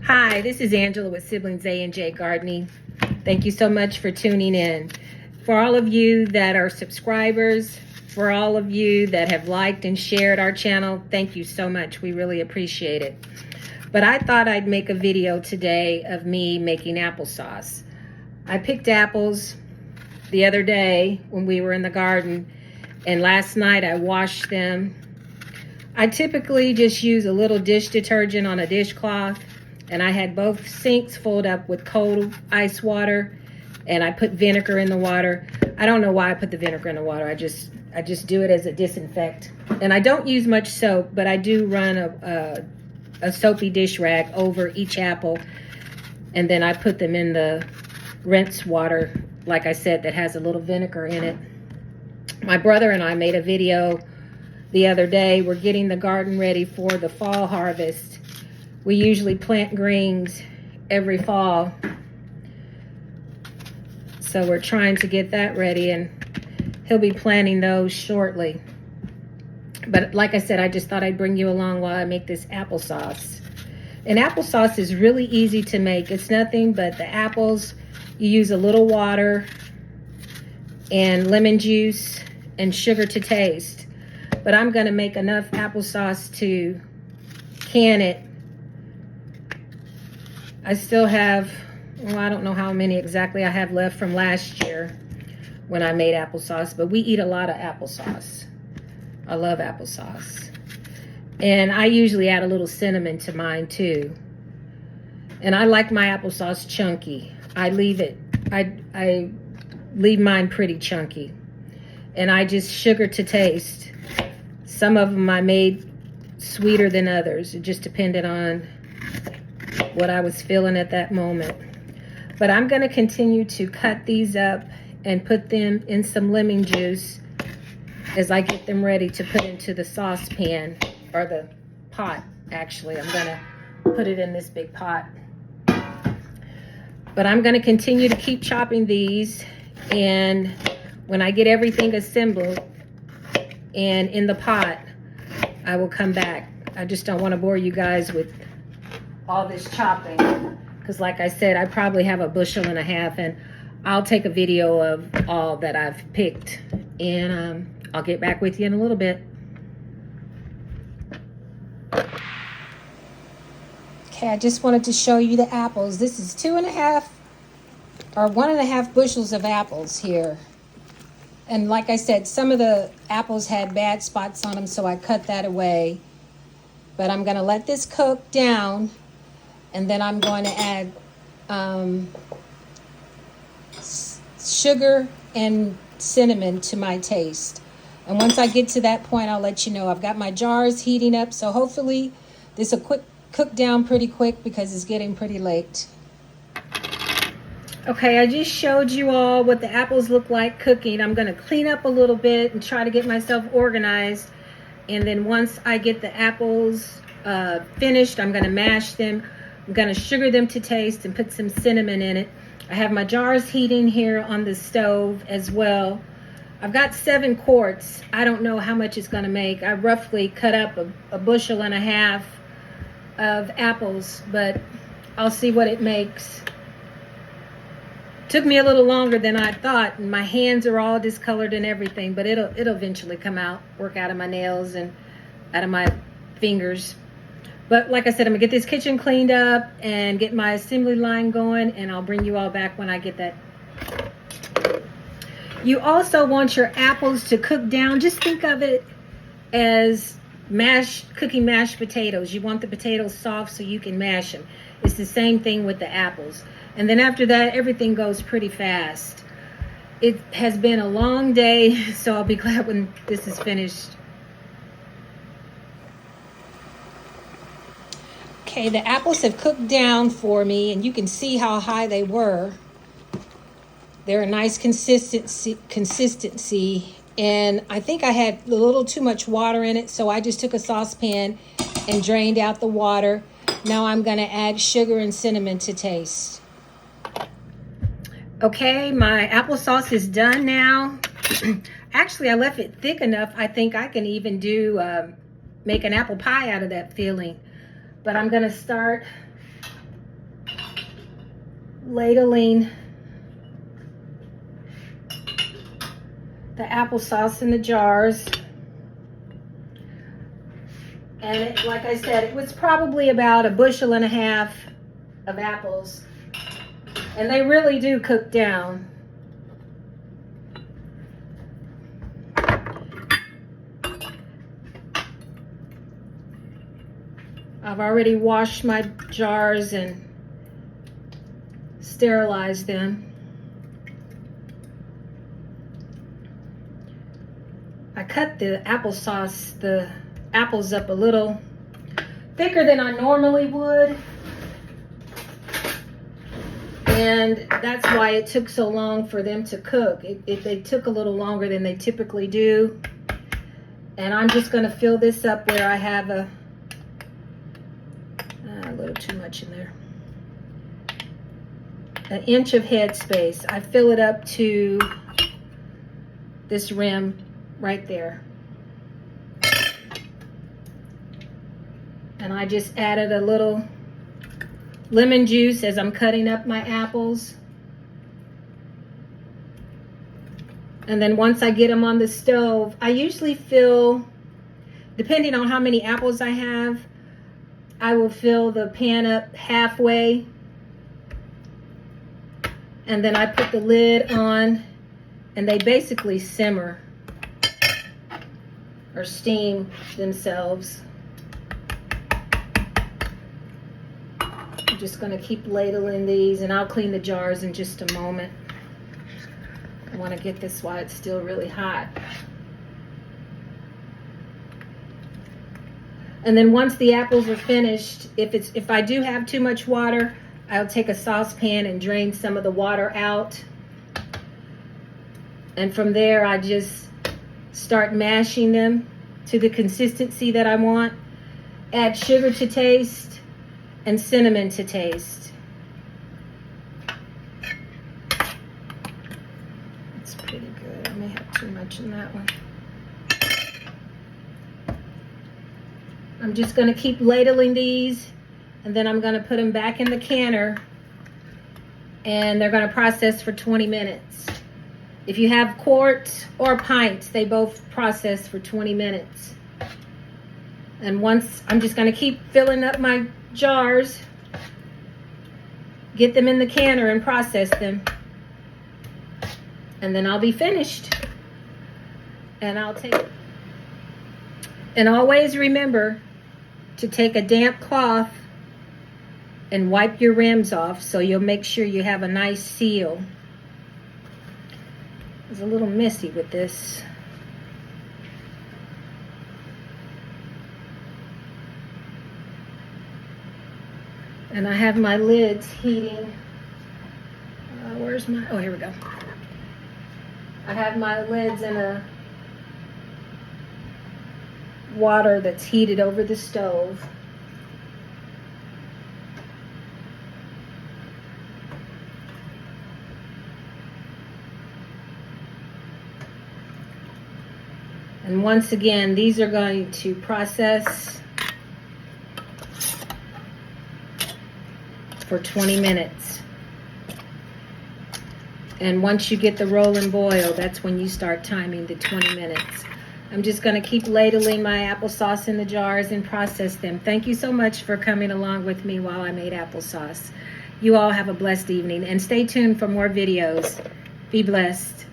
Hi, this is Angela with Siblings A&J Gardening. Thank you so much for tuning in. For all of you that are subscribers, for all of you that have liked and shared our channel, thank you so much. We really appreciate it. But I thought I'd make a video today of me making applesauce. I picked apples the other day when we were in the garden, and last night I washed them. I typically just use a little dish detergent on a dishcloth, and I had both sinks filled up with cold ice water, and I put vinegar in the water. I don't know why I put the vinegar in the water. I just do it as a disinfect. And I don't use much soap, but I do run a soapy dish rag over each apple, and then I put them in the rinse water, like I said, that has a little vinegar in it. My brother and I made a video the other day. We're getting the garden ready for the fall harvest. We usually plant greens every fall, so we're trying to get that ready, and he'll be planting those shortly. But like I said, I just thought I'd bring you along while I make this applesauce. And applesauce is really easy to make. It's nothing but the apples. You use a little water and lemon juice and sugar to taste. But I'm going to make enough applesauce to can it. I still have, well, I don't know how many exactly I have left from last year when I made applesauce, but we eat a lot of applesauce. I love applesauce. And I usually add a little cinnamon to mine too. And I like my applesauce chunky. I leave mine pretty chunky. And I just sugar to taste. Some of them I made sweeter than others. It just depended on what I was feeling at that moment. But I'm going to continue to cut these up and put them in some lemon juice as I get them ready to put into the saucepan, or the pot, actually. I'm going to put it in this big pot. But I'm going to continue to keep chopping these, and when I get everything assembled and in the pot, I will come back. I just don't want to bore you guys with all this chopping, because like I said, I probably have 1.5 bushels, and I'll take a video of all that I've picked, and I'll get back with you in a little bit. Okay, I just wanted to show you the apples. This is 2.5 or 1.5 bushels of apples here. And like I said, some of the apples had bad spots on them, so I cut that away. But I'm going to let this cook down, and then I'm going to add sugar and cinnamon to my taste. And once I get to that point, I'll let you know. I've got my jars heating up, so hopefully this will cook down pretty quick because it's getting pretty late. Okay, I just showed you all what the apples look like cooking. I'm going to clean up a little bit and try to get myself organized. And then once I get the apples finished, I'm going to mash them. I'm going to sugar them to taste and put some cinnamon in it. I have my jars heating here on the stove as well. I've got 7 quarts. I don't know how much it's going to make. I roughly cut up 1.5 bushels of apples, but I'll see what it makes. Took me a little longer than I thought, and my hands are all discolored and everything, but it'll eventually come out, work out of my nails and out of my fingers. But like I said, I'm gonna get this kitchen cleaned up and get my assembly line going, and I'll bring you all back when I get that. You also want your apples to cook down. Just think of it as cooking mashed potatoes. You want the potatoes soft so you can mash them. It's the same thing with the apples. And then after that, everything goes pretty fast. It has been a long day, so I'll be glad when this is finished. Okay, the apples have cooked down for me, and you can see how high they were. They're a nice consistency, and I think I had a little too much water in it, so I just took a saucepan and drained out the water. Now I'm going to add sugar and cinnamon to taste. Okay, my applesauce is done now. Actually, I left it thick enough. I think I can even make an apple pie out of that filling. But I'm going to start ladling the applesauce in the jars. And like I said, it was probably about 1.5 bushels of apples. And they really do cook down. I've already washed my jars and sterilized them. I cut the applesauce, the apples up a little thicker than I normally would. And that's why it took so long for them to cook. They took a little longer than they typically do. And I'm just going to fill this up where I have a little too much in there. 1 inch of head space. I fill it up to this rim right there. And I just added a little lemon juice as I'm cutting up my apples. And then once I get them on the stove, I usually fill, depending on how many apples I have, I will fill the pan up halfway. And then I put the lid on, and they basically simmer or steam themselves. I'm just going to keep ladling these, and I'll clean the jars in just a moment. I want to get this while it's still really hot. And then once the apples are finished, if I do have too much water, I'll take a saucepan and drain some of the water out. And from there, I just start mashing them to the consistency that I want. Add sugar to taste and cinnamon to taste. It's pretty good. I may have too much in that one. I'm just going to keep ladling these, and then I'm going to put them back in the canner, and they're going to process for 20 minutes. If you have quarts or pints, they both process for 20 minutes. And once, I'm just going to keep filling up my jars, get them in the canner and process them, and then I'll be finished. And I'll take, and always remember to take a damp cloth and wipe your rims off, so you'll make sure you have a nice seal. It's a little messy with this. And I have my lids heating. Where's my, oh, here we go. I have my lids in a water that's heated over the stove. And once again, these are going to process for 20 minutes. And once you get the rolling boil, that's when you start timing the 20 minutes. I'm just going to keep ladling my applesauce in the jars and process them. Thank you so much for coming along with me while I made applesauce. You all have a blessed evening, and stay tuned for more videos. Be blessed.